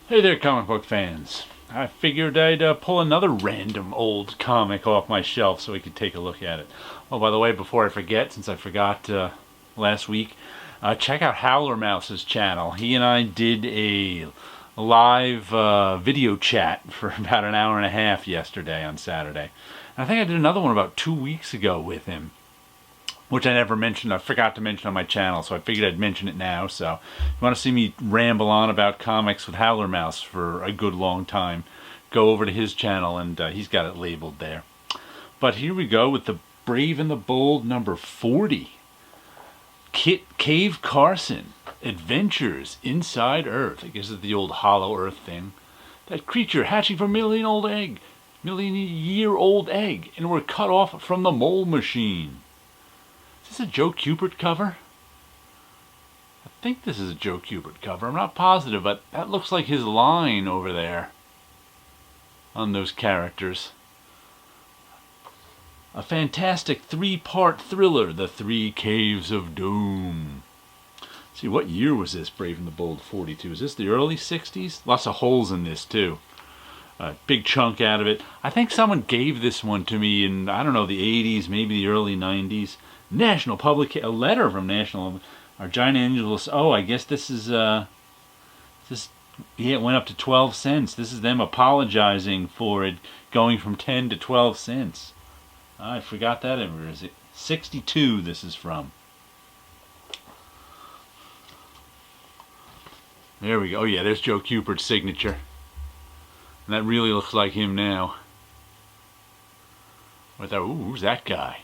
Hey there, comic book fans. I figured I'd pull another random old comic off my shelf so we could take a look at it. Oh, by the way, before I forget, since I forgot last week, check out Howler Mouse's channel. He and I did a live video chat for about an hour and a half yesterday on Saturday. And I think I did another one about 2 weeks ago with him, which I never mentioned. I forgot to mention on my channel, so I figured I'd mention it now. So if you want to see me ramble on about comics with Howler Mouse for a good long time, go over to his channel, and he's got it labeled there. But here we go with the Brave and the Bold number 40. Cave Carson, Adventures Inside Earth. I guess it's the old Hollow Earth thing. That creature hatching from million-year-old egg, and we're cut off from the mole machine. Is this a Joe Kubert cover? I think this is a Joe Kubert cover. I'm not positive, but that looks like his line over there on those characters. A fantastic three-part thriller, The Three Caves of Doom. Let's see, what year was this, Brave and the Bold 42? Is this the early 60s? Lots of holes in this, too. A big chunk out of it. I think someone gave this one to me in, I don't know, the 80s, maybe the early 90s. National Public, a letter from National, our Giant Angels. Oh, I guess this is yeah, it went up to 12 cents. This is them apologizing for it going from 10 to 12 cents. I forgot that ever. Is it 62 this is from? There we go. Oh yeah, there's Joe Kubert's signature. And that really looks like him now. With that, ooh, who's that guy?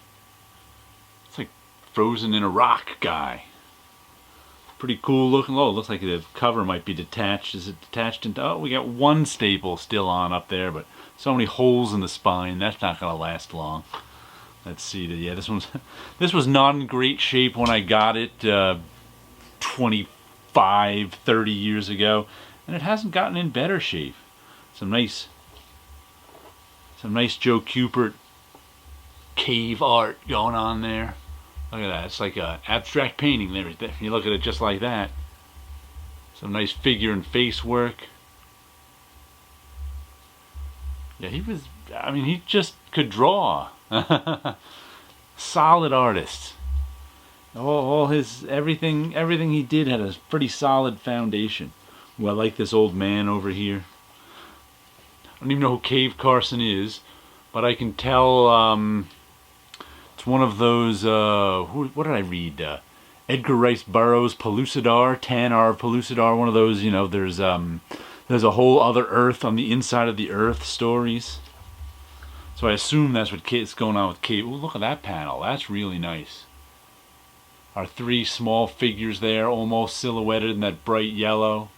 It's like frozen in a rock guy. Pretty cool looking. Oh, it looks like the cover might be detached. Is it detached into... Oh, we got one staple still on up there, but so many holes in the spine. That's not going to last long. Let's see. Yeah, this was not in great shape when I got it 25, 30 years ago. And it hasn't gotten in better shape. Some nice Joe Kubert cave art going on there. Look at that. It's like an abstract painting there. You look at it just like that. Some nice figure and face work. Yeah, he just could draw. Solid artist. All his everything he did had a pretty solid foundation. Well, I like this old man over here. I don't even know who Cave Carson is, but I can tell it's one of those, what did I read? Edgar Rice Burroughs, Pellucidar, Tanar Pellucidar, one of those, there's a whole other Earth on the inside of the Earth stories. So I assume that's what's going on with Cave. Ooh, look at that panel. That's really nice. Our three small figures there, almost silhouetted in that bright yellow.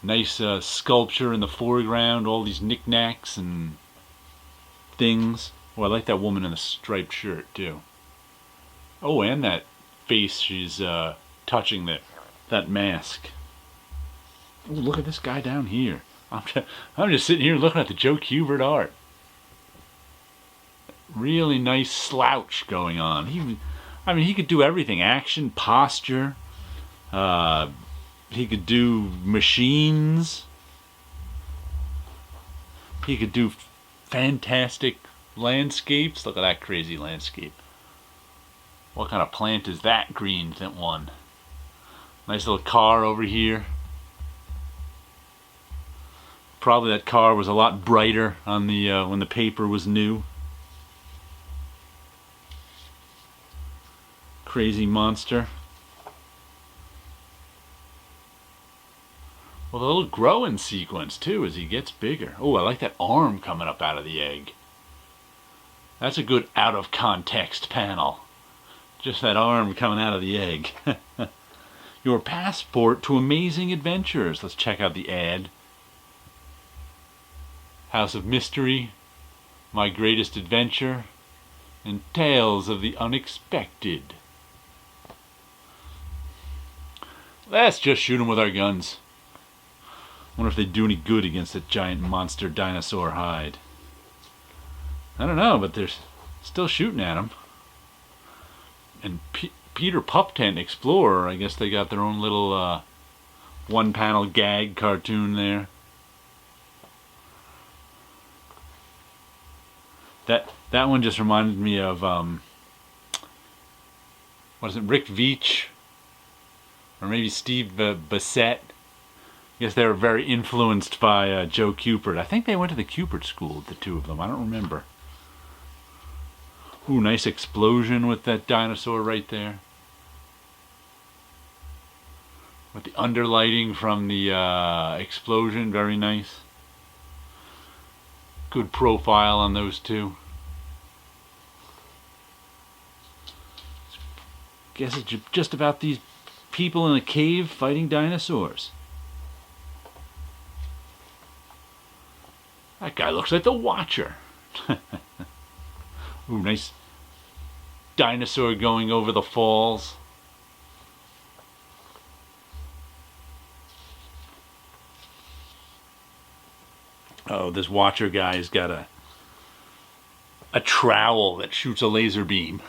Nice sculpture in the foreground, all these knickknacks and things. Oh, I like that woman in the striped shirt, too. Oh, and that face she's touching that mask. Oh, look at this guy down here. I'm just sitting here looking at the Joe Kubert art. Really nice slouch going on. He could do everything. Action, posture. He could do machines. He could do fantastic landscapes. Look at that crazy landscape. What kind of plant is that green one? Nice little car over here. Probably that car was a lot brighter on the when the paper was new. Crazy monster. Well, the little growing sequence, too, as he gets bigger. Oh, I like that arm coming up out of the egg. That's a good out-of-context panel. Just that arm coming out of the egg. Your passport to amazing adventures. Let's check out the ad. House of Mystery, My Greatest Adventure, and Tales of the Unexpected. Let's just shoot them with our guns. Wonder if they do any good against that giant monster dinosaur hide. I don't know, but they're still shooting at him. And Peter Pup Tent Explorer, I guess they got their own little one panel gag cartoon there. That one just reminded me of what is it, Rick Veitch, or maybe Steve Bissette. I guess they were very influenced by Joe Kubert. I think they went to the Kubert school, the two of them. I don't remember. Ooh, nice explosion with that dinosaur right there. With the underlighting from the explosion, very nice. Good profile on those two. Guess it's just about these people in a cave fighting dinosaurs. That guy looks like the Watcher. Ooh, nice dinosaur going over the falls. Oh, this Watcher guy's got a trowel that shoots a laser beam.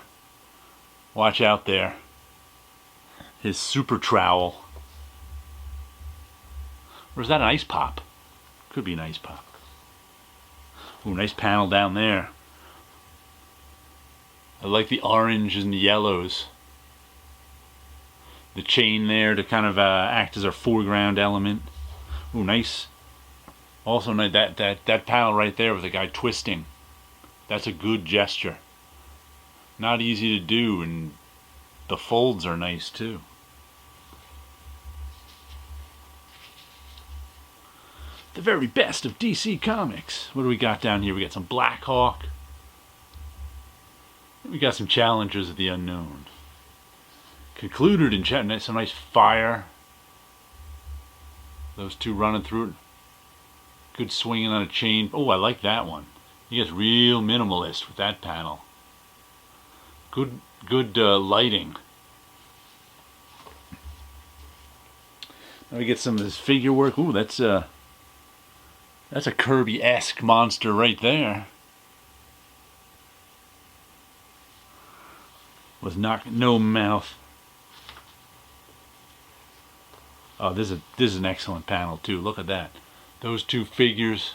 Watch out there. His super trowel. Or is that an ice pop? Could be an ice pop. Ooh, nice panel down there. I like the orange and the yellows. The chain there to kind of act as our foreground element. Ooh, nice. Also, that panel right there with the guy twisting. That's a good gesture. Not easy to do, and the folds are nice too. The very best of DC Comics. What do we got down here? We got some Black Hawk. We got some Challengers of the Unknown. Concluded in some nice fire. Those two running through it. Good swinging on a chain. Oh, I like that one. He gets real minimalist with that panel. Good lighting. Now we get some of this figure work. Ooh, that's a Kirby-esque monster right there. With no mouth. Oh, this is an excellent panel too. Look at that. Those two figures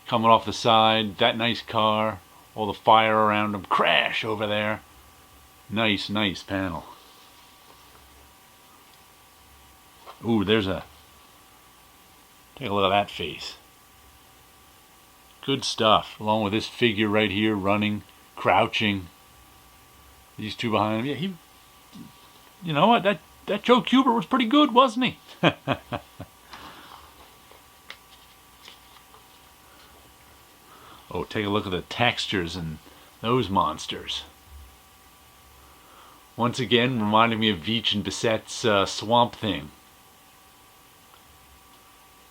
coming off the side. That nice car. All the fire around them. Crash over there. Nice panel. Ooh, take a look at that face. Good stuff. Along with this figure right here running, crouching. These two behind him. Yeah, you know what? That Joe Kubert was pretty good, wasn't he? Oh, take a look at the textures and those monsters. Once again, reminding me of Veitch and Bissette's Swamp Thing.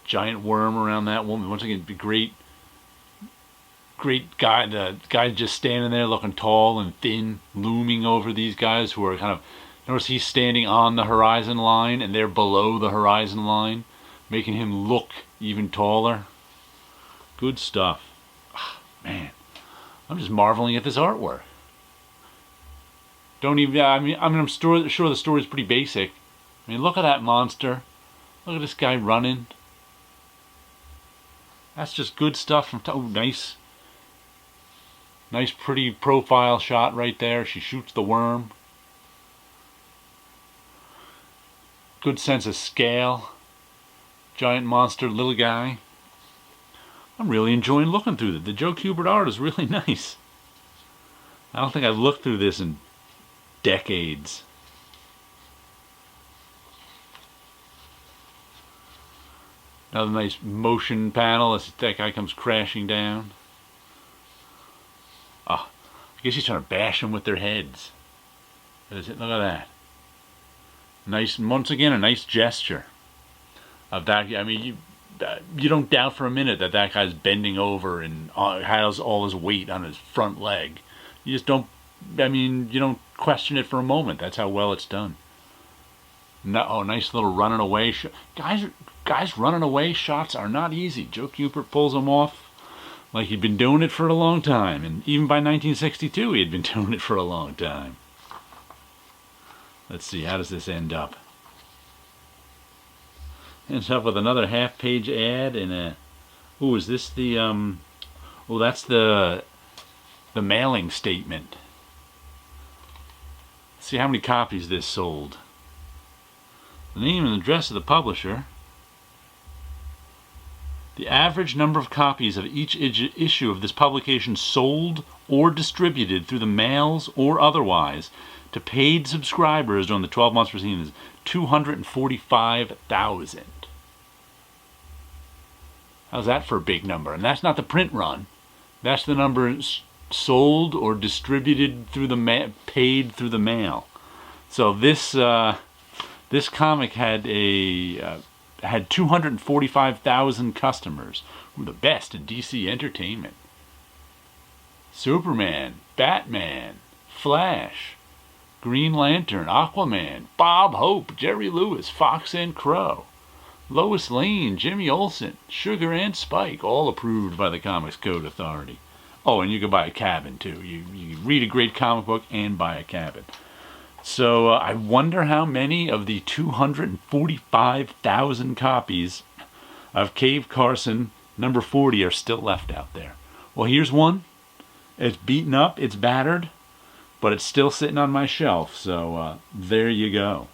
Giant worm around that woman. Once again, great guy. The guy just standing there looking tall and thin, looming over these guys who are kind of... Notice he's standing on the horizon line and they're below the horizon line, making him look even taller. Good stuff. Man, I'm just marveling at this artwork. I'm sure the story's pretty basic. I mean, look at that monster. Look at this guy running. That's just good stuff from... Oh, nice, pretty profile shot right there. She shoots the worm. Good sense of scale. Giant monster, little guy. I'm really enjoying looking through it. The Joe Kubert art is really nice. I don't think I've looked through this in decades. Another nice motion panel as that guy comes crashing down. Oh, I guess he's trying to bash them with their heads. Look at that. Nice, once again, a nice gesture of that. I mean, you don't doubt for a minute that guy's bending over and has all his weight on his front leg. You just don't, you don't question it for a moment. That's how well it's done. No, oh, nice little running away. Guys running away shots are not easy. Joe Kubert pulls them off like he'd been doing it for a long time. And even by 1962, he had been doing it for a long time. Let's see, how does this end up? Ends up with another half-page ad and a. Ooh, is this the Oh, that's the mailing statement. Let's see how many copies this sold. The name and address of the publisher. The average number of copies of each issue of this publication sold or distributed through the mails or otherwise to paid subscribers during the 12 months preceding is 245,000. How's that for a big number? And that's not the print run. That's the number sold or distributed through the paid through the mail. So this comic had had 245,000 customers. Who were the best in DC entertainment. Superman, Batman, Flash, Green Lantern, Aquaman, Bob Hope, Jerry Lewis, Fox and Crow, Lois Lane, Jimmy Olsen, Sugar and Spike, all approved by the Comics Code Authority. Oh, and you can buy a cabin too. You read a great comic book and buy a cabin. So I wonder how many of the 245,000 copies of Cave Carson number 40 are still left out there. Well, here's one. It's beaten up, it's battered, but it's still sitting on my shelf. So there you go.